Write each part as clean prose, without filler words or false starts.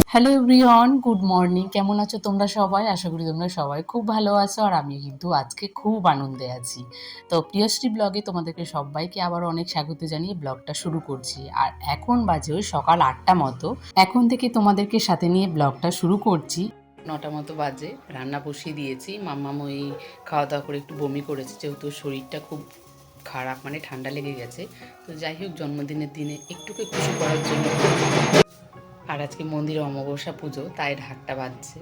Hello everyone, good morning. কেমন আছো তোমরা সবাই? আশা করি তোমরা সবাই খুব ভালো আছো, আর আমি কিন্তু আজকে খুব আনন্দে আছি। তো প্রিয়শ্রী ব্লগে তোমাদেরকে সবাইকে আবার অনেক স্বাগত জানিয়ে ব্লগটা শুরু করছি। আর এখন বাজে ওই সকাল ৮টা মতো। এখন থেকে তোমাদেরকে সাথে নিয়ে ব্লগটা শুরু করছি। ৯টা মতো বাজে, রান্না বসিয়ে দিয়েছি। মাম্মাম ওই খাওয়া দাওয়া করে একটু বমি করেছে, যেহেতু শরীরটা খুব খারাপ, মানে ঠান্ডা লেগে গেছে। তো যাই হোক, জন্মদিনের দিনে একটু খুশি করার জন্য। আর আজকে মন্দিরে অমাবস্যা পুজো, তাই ঢাকটা বাজছে।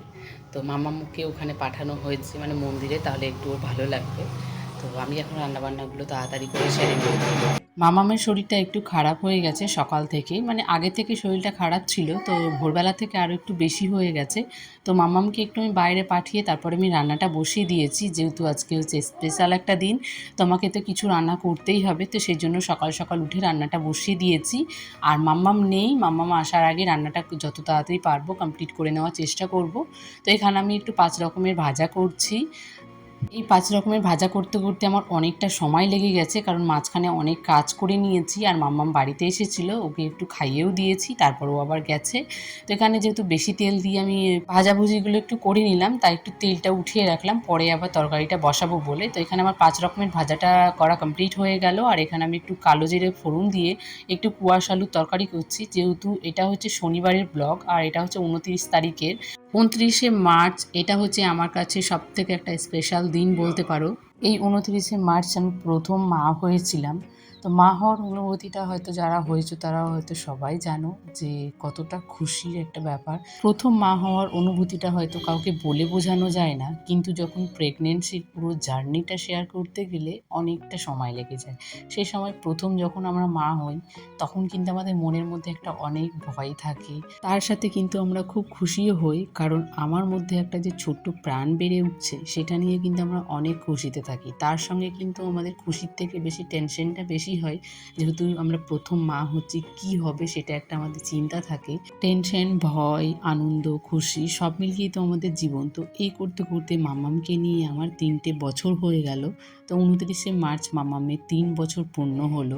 তো মামামুকে ওখানে পাঠানো হয়েছে, মানে মন্দিরে, তাহলে একটু ওর ভালো লাগবে। তো আমি এখন রান্নাবান্নাগুলো তাড়াতাড়ি করে সেরে নেব। মামামের শরীরটা একটু খারাপ হয়ে গেছে সকাল থেকে, মানে আগে থেকে শরীরটা খারাপ ছিল, তো ভোরবেলা থেকে আরও একটু বেশি হয়ে গেছে। তো মামামকে একটু আমি বাইরে পাঠিয়ে তারপরে আমি রান্নাটা বসিয়ে দিয়েছি, যেহেতু আজকে হচ্ছে স্পেশাল একটা দিন। তো আমাকে তো কিছু রান্না করতেই হবে, তো সেই জন্য সকাল সকাল উঠে রান্নাটা বসিয়ে দিয়েছি। আর মাম্মাম নেই, মাম্মাম আসার আগে রান্নাটা যত তাড়াতাড়ি পারবো কমপ্লিট করে নেওয়ার চেষ্টা করব। তো এখানে আমি একটু 5 রকমের ভাজা করছি। এই 5 রকমের ভাজা করতে করতে আমার অনেকটা সময় লেগে গেছে, কারণ মাঝখানে অনেক কাজ করে নিয়েছি। আর মাম্মাম বাড়িতে এসেছিলো, ওকে একটু খাইয়েও দিয়েছি, তারপর ও আবার গেছে। তো এখানে যেহেতু বেশি তেল দিয়ে আমি ভাজাভুজিগুলো একটু করে নিলাম, তাই একটু তেলটা উঠিয়ে রাখলাম, পরে আবার তরকারিটা বসাবো বলে। তো এখানে আমার 5 রকমের ভাজাটা করা কমপ্লিট হয়ে গেল। আর এখানে আমি একটু কালো জিরে ফোড়ন দিয়ে একটু কুয়াশ আলুর তরকারি করছি, যেহেতু এটা হচ্ছে শনিবারের ব্লগ, আর এটা হচ্ছে 29 তারিখের। 29শে মার্চ এটা হচ্ছে আমার কাছে সবথেকে একটা স্পেশাল দিন বলতে পারো। এই 29শে মার্চ আমি প্রথম মা হয়েছিলাম। তো মা হওয়ার অনুভূতিটা হয়তো যারা হয়েছে তারা হয়তো সবাই জানো যে কতটা খুশির একটা ব্যাপার। প্রথম মা হওয়ার অনুভূতিটা হয়তো কাউকে বলে বোঝানো যায় না, কিন্তু যখন প্রেগনেন্সির পুরো জার্নিটা শেয়ার করতে গেলে অনেকটা সময় লেগে যায়। সেই সময় প্রথম যখন আমরা মা হই, তখন কিন্তু আমাদের মনের মধ্যে একটা অনেক ভয় থাকে। তার সাথে কিন্তু আমরা খুব খুশিও হই, কারণ আমার মধ্যে একটা যে ছোট্ট প্রাণ বেড়ে উঠছে সেটা নিয়ে কিন্তু আমরা অনেক খুশিতে থাকি। তার সঙ্গে কিন্তু আমাদের খুশির থেকে বেশি টেনশনটা বেশি হয়, যেহেতু আমরা প্রথম মা হচ্ছি, কি হবে সেটা একটা আমাদের চিন্তা থাকে। টেনশন, ভয়, আনন্দ, খুশি সব মিলিয়েই তো আমাদের জীবন। তো এই করতে করতে মামামকে নিয়ে আমার 3টে বছর হয়ে গেল। তো 29শে মার্চ মামামের 3 বছর পূর্ণ হলো।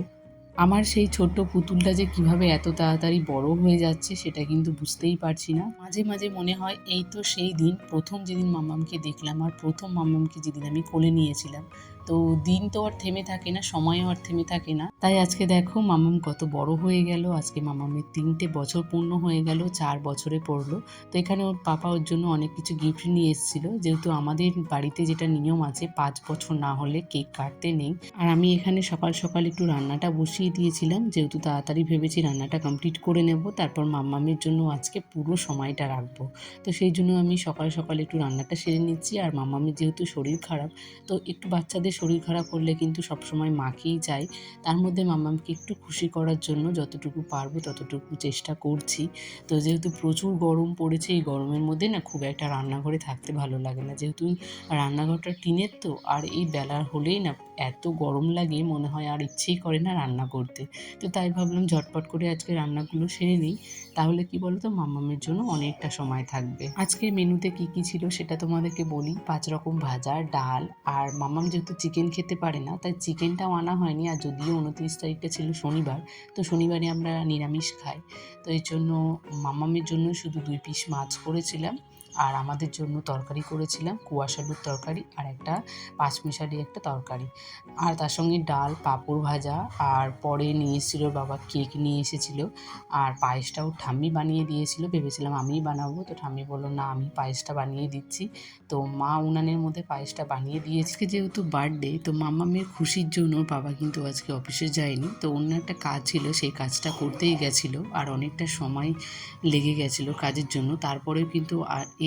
আমার সেই ছোট্ট পুতুলটা যে কিভাবে এত তাড়াতাড়ি বড় হয়ে যাচ্ছে সেটা কিন্তু বুঝতেই পারছি না। মাঝে মাঝে মনে হয় এই তো সেই দিন প্রথম যেদিন মাম্মামকে দেখলাম, আর প্রথম মাম্মামকে যেদিন আমি কোলে নিয়েছিলাম। তো দিন তো আর থেমে থাকে না, সময়ও আর থেমে থাকে না। তাই আজকে দেখো মাম্মাম কত বড় হয়ে গেল। আজকে মাম্মামের 3টে বছর পূর্ণ হয়ে গেল, 4 বছরে পড়লো। তো এখানে ওর পাপা ওর জন্য অনেক কিছু গিফট নিয়ে এসেছিল, যেহেতু আমাদের বাড়িতে যেটা নিয়ম আছে 5 বছর না হলে কেক কাটতে নেই। আর আমি এখানে সকাল সকাল একটু রান্নাটা বসিয়ে দিয়েছিলাম, যেহেতু তাড়াতাড়ি ভেবেছি রান্নাটা কমপ্লিট করে নেব, তারপর মাম্মামের জন্য আজকে পুরো সময়টা রাখবো। তো সেই জন্য আমি সকাল সকাল একটু রান্নাটা সেরে নিচ্ছি। আর মাম্মামের যেহেতু শরীর খারাপ, তো একটু বাচ্চাদের শরীর খারাপ হলে কিন্তু সবসময় মাকেই চাই। তার মধ্যে মাম্মামকে একটু খুশি করার জন্য যতটুকু পারবো ততটুকু চেষ্টা করছি। তো যেহেতু প্রচুর গরম পড়েছে, এই গরমের মধ্যে না খুব একটা রান্নাঘরে থাকতে ভালো লাগে না, যেহেতু রান্নাঘরটা টিনের, তো আর এই বেলা হলেই না এত গরম লাগে, মনে হয় আর ইচ্ছেই করে না রান্না করতে। তো তাই ভাবলাম ঝটপট করে আজকে রান্নাগুলো সেরে নিই, তাহলে কি বলো তো, মাম্মামের জন্য অনেকটা সময় থাকবে। আজকের মেনুতে কি কি ছিল সেটা তোমাদেরকে বলি। 5 রকম ভাজা, ডাল, আর মাম্মাম যেহেতু চিকেন খেতে পারে না, তাই চিকেনটাও আনা হয়নি। আর যদিও 29 তারিখটা ছিল শনিবার, তো শনিবারে আমরা নিরামিষ খাই। তো এই জন্য মাম্মামের জন্য শুধু 2 পিস মাছ করেছিলাম, আর আমাদের জন্য তরকারি করেছিলাম কুয়াশ আলুর তরকারি, আর একটা পাঁচমিশালি একটা তরকারি, আর তার সঙ্গে ডাল, পাঁপড় ভাজা। আর পরে নিয়ে এসেছিলো বাবা, কেক নিয়ে এসেছিলো। আর পায়েসটাও ঠাম্মি বানিয়ে দিয়েছিল, ভেবেছিলাম আমিই বানাবো, তো ঠাম্মি বললো না, আমি পায়েসটা বানিয়ে দিচ্ছি। তো মা উনানের মধ্যে পায়েসটা বানিয়ে দিয়েছে। যেহেতু বার্থডে, তো মাম্মামের খুশির জন্য বাবা কিন্তু আজকে অফিসে যায়নি, তো অন্য একটা কাজ ছিল, সেই কাজটা করতেই গেছিলো। আর অনেকটা সময় লেগে গেছিলো কাজের জন্য। তারপরেও কিন্তু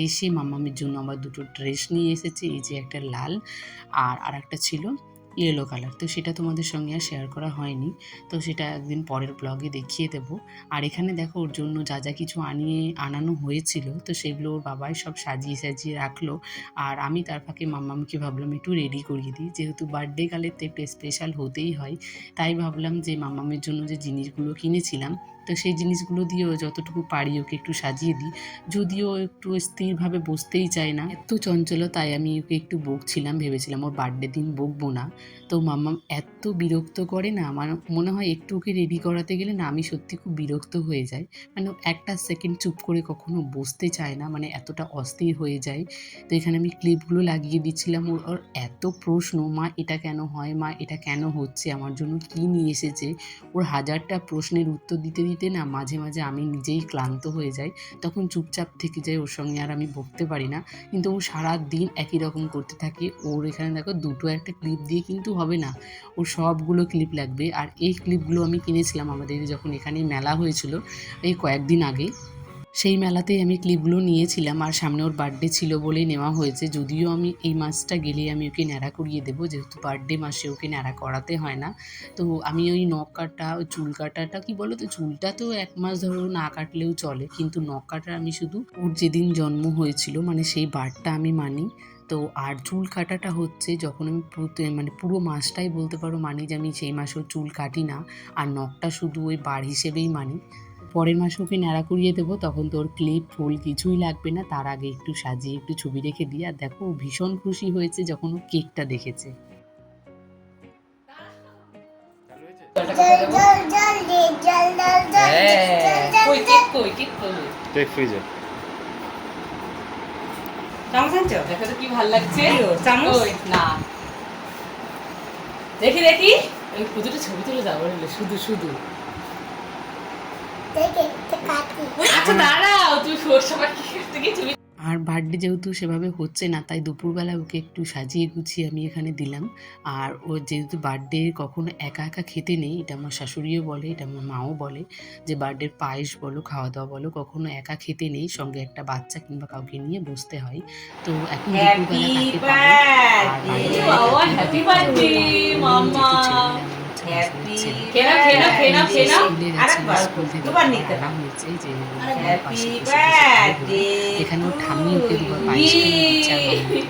এসে মাম্মামের জন্য আবার 2টো ড্রেস নিয়ে এসেছে, এই যে একটা লাল আর আরেকটা ছিল ইয়েলো কালার। তো সেটা তোমাদের সঙ্গে আর শেয়ার করা হয়নি, তো সেটা একদিন পরের ব্লগে দেখিয়ে দেবো। আর এখানে দেখো ওর জন্য যা যা কিছু আনানো হয়েছিল, তো সেগুলো ওর বাবাই সব সাজিয়ে সাজিয়ে রাখলো। আর আমি তার ফাঁকে মাম্মামকে ভাবলাম একটু রেডি করিয়ে দিই, যেহেতু বার্থডে গালের তো একটু স্পেশাল হতেই হয়। তাই ভাবলাম যে মাম্মামের জন্য যে জিনিসগুলো কিনেছিলাম, তো সেই জিনিসগুলো দিয়েও যতটুকু পারি ওকে একটু সাজিয়ে দিই। যদিও একটু স্থিরভাবে বসতেই চায় না, এত চঞ্চল, তাই আমি ওকে একটু বকছিলাম, ভেবেছিলাম ওর বার্থডে দিন বকবো না। তো মাম্মাম এত বিরক্ত করে না, আমার মনে হয় একটু ওকে রেডি করাতে গেলে না আমি সত্যি খুব বিরক্ত হয়ে যাই। মানে ও একটা সেকেন্ড চুপ করে কখনো বসতে চায় না, মানে এতটা অস্থির হয়ে যায়। তো এখানে আমি ক্লিপগুলো লাগিয়ে দিচ্ছিলাম। ওর ওর এত প্রশ্ন, মা এটা কেন হয়, মা এটা কেন হচ্ছে, আমার জন্য কী নিয়ে এসেছে। ওর হাজারটা প্রশ্নের উত্তর দিতে দিতে না মাঝে মাঝে আমি নিজেই ক্লান্ত হয়ে যাই। তখন চুপচাপ থেকে যাই, ওর সঙ্গে আর আমি বকতে পারি না। কিন্তু ও সারাদিন একই রকম করতে থাকে। ওর এখানে দেখো দুটো একটা ক্লিপ দিয়ে কিন্তু হবে না, ওর সবগুলো ক্লিপ লাগবে। আর এই ক্লিপগুলো আমি কিনেছিলাম আমাদের যখন এখানে মেলা হয়েছিল এই কয়েকদিন আগে। সেই মেলাতেই আমি ক্লিপগুলো নিয়েছিলাম, আর সামনে ওর বার্থডে ছিল বলেই নেওয়া হয়েছে। যদিও আমি এই মাসটা গেলেই আমি ওকে ন্যাড়া করিয়ে দেবো, যেহেতু বার্থডে মাসে ওকে ন্যাড়া করাতে হয় না। তো আমি ওই নখ কাটা, ওই চুল কাটাটা কি বলো তো, চুলটা তো 1 মাস ধরো না কাটলেও চলে, কিন্তু নখ কাটা আমি শুধু ওর যেদিন জন্ম হয়েছিল মানে সেই বারটা আমি মানি। তো আর চুল কাটাটা হচ্ছে যখন আমি মানে পুরো মাসটাই বলতে পারো মানি, যে আমি সেই মাসেও চুল কাটি না। আর নখটা শুধু ওই বার হিসেবেই মানি। পরের মাসে ওকে ন্যাড়া করিয়ে দেবো, তখন তোর ক্লিপ ফুল কিছুই লাগবে না। তার আগে একটু সাজিয়ে একটু ছবি রেখে দিই। আর দেখো ও ভীষণ খুশি হয়েছে যখন ও কেকটা দেখেছে। কেক ফ্রিজে চামচ আনছো? দেখো তো কি ভালো লাগছে। চামচ না, দেখি দেখি ওই কুতুটা ছবি তুলে যাবো শুধু শুধু। আচ্ছা দাঁড়াও, তুই ওর সময় কি করতে গিয়ে ছবি। আর বার্থডে যেহেতু সেভাবে হচ্ছে না, তাই দুপুরবেলা ওকে একটু সাজিয়ে গুছিয়ে আমি এখানে দিলাম। আর ও যেহেতু বার্থডে কখনো একা একা খেতে নেই, এটা আমার শাশুড়িও বলে, এটা আমার মাও বলে, যে বার্থডের পায়েস বলো খাওয়া দাওয়া বলো কখনো একা খেতে নেই, সঙ্গে একটা বাচ্চা কিংবা কাউকে নিয়ে বসতে হয়। তো এখন দুপুরবেলা তাকে পাবো। আর হ্যাপি বার্থডে মাম্মা, হ্যাপি এখানে ওর ঠাম্মি ওকে দুবার পায়েস খাইয়ে দিচ্ছে। আর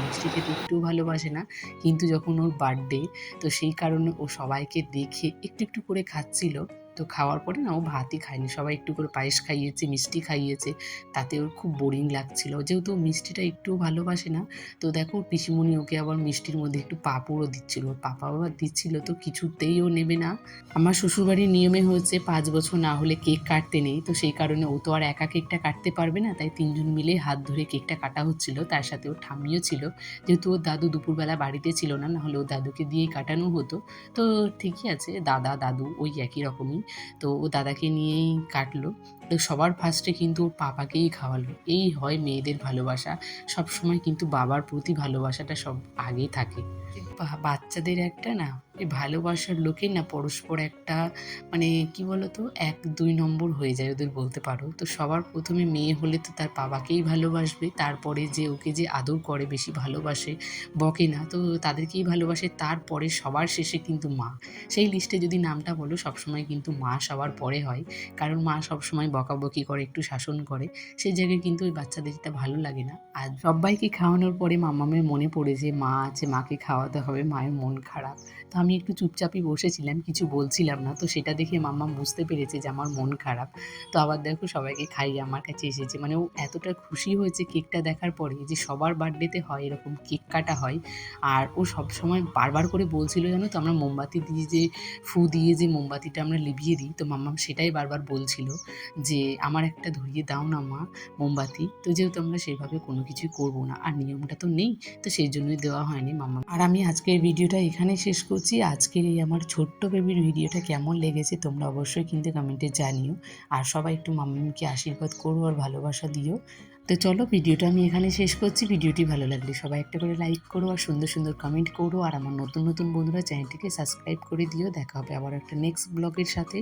মিষ্টি খেতে একটু ভালোবাসে না, কিন্তু যখন ওর বার্থডে তো সেই কারণে ও সবাইকে দেখে একটু একটু করে খাচ্ছিল। তো খাওয়ার পরে না ও ভাতই খায়নি, সবাই একটু করে পায়েস খাইয়েছে, মিষ্টি খাইয়েছে। তাতে ওর খুব বোরিং লাগছিল, যেহেতু মিষ্টিটা একটুও ভালোবাসে না। তো দেখো পিসিমণি ওকে আবার মিষ্টির মধ্যে একটু পাঁপড়ও দিচ্ছিল, পাপা আবার দিচ্ছিল, তো কিছুতেই ও নেবে না। আমার শ্বশুরবাড়ির নিয়মে হচ্ছে 5 বছর না হলে কেক কাটতে নেই, তো সেই কারণে ও তো আর একা কেকটা কাটতে পারবে না, তাই 3 জন মিলে হাত ধরে কেকটা কাটা হচ্ছিল। তার সাথে ওর ঠাম্মিও ছিল, যেহেতু ওর দাদু দুপুরবেলা বাড়িতে ছিল না, নাহলে ওর দাদুকে দিয়েই কাটানো হতো। তো ঠিকই আছে, দাদা দাদু ওই একই রকমই। তো ও দাদাকে নিয়েই কাটলো। তো সবার ফার্স্টে কিন্তু ওর পাপাকেই খাওয়ালো। এই হয় মেয়েদের ভালোবাসা, সবসময় কিন্তু বাবার প্রতি ভালোবাসাটা সব আগে থাকে। বাচ্চাদের একটা না এই ভালোবাসার লোকে না পরস্পর একটা মানে কি বলতো 1-2 নম্বর হয়ে যায় ওদের বলতে পারো। তো সবার প্রথমে মেয়ে হলে তো তার বাবাকেই ভালোবাসবে, তারপরে যে ওকে যে আদর করে বেশি ভালোবাসে, বকে না, তো তাদেরকেই ভালোবাসে, তারপরে সবার শেষে কিন্তু মা। সেই লিস্টে যদি নামটা বলো সবসময় কিন্তু মা সবার পরে হয়, কারণ মা সবসময় বকাবকি করে, একটু শাসন করে, সেই জায়গায় কিন্তু ওই বাচ্চাদের এটা ভালো লাগে না। আর সব্বাইকে খাওয়ানোর পরে মামামের মনে পড়ে যে মা আছে, মাকে খাওয়াতে হবে, মায়ের মন খারাপ। তো আমি একটু চুপচাপই বসেছিলাম, কিছু বলছিলাম না। তো সেটা দেখে মাম্মাম বুঝতে পেরেছে যে আমার মন খারাপ। তো আবার দেখো সবাইকে খাইয়ে আমার কাছে এসেছে, মানে ও এতটা খুশি হয়েছে কেকটা দেখার পরে, যে সবার বার্থডেতে হয় এরকম কেক কাটা হয়। আর ও সবসময় বারবার করে বলছিল জানো তো, আমরা মোমবাতি দিয়ে যে ফু দিয়ে যে মোমবাতিটা আমরা লিভিয়ে দিই, তো মাম্মাম সেটাই বারবার বলছিল যে আমার একটা ধরিয়ে দাও না মা মোমবাতি। তো যেহেতু আমরা সেভাবে কোনো কিছুই করবো না, আর নিয়মটা তো নেই, তো সেই জন্যই দেওয়া হয়নি মাম্মা। আর আমি আজকের ভিডিওটা এখানে শেষ করছি। আজকের এই আমার ছোট্ট বেবির ভিডিওটা কেমন লেগেছে তোমরা অবশ্যই কিন্তু কমেন্টে জানিও। আর সবাই একটু মাম্মাকে আশীর্বাদ করো আর ভালোবাসা দিও। তো চলো ভিডিওটা আমি এখানে শেষ করছি। ভিডিওটি ভালো লাগলে সবাই একটা করে লাইক করো আর সুন্দর সুন্দর কমেন্ট করো। আর আমার নতুন নতুন বন্ধুরা চ্যানেলটিকে সাবস্ক্রাইব করে দিও। দেখা হবে আবার একটা নেক্সট ব্লগের সাথে।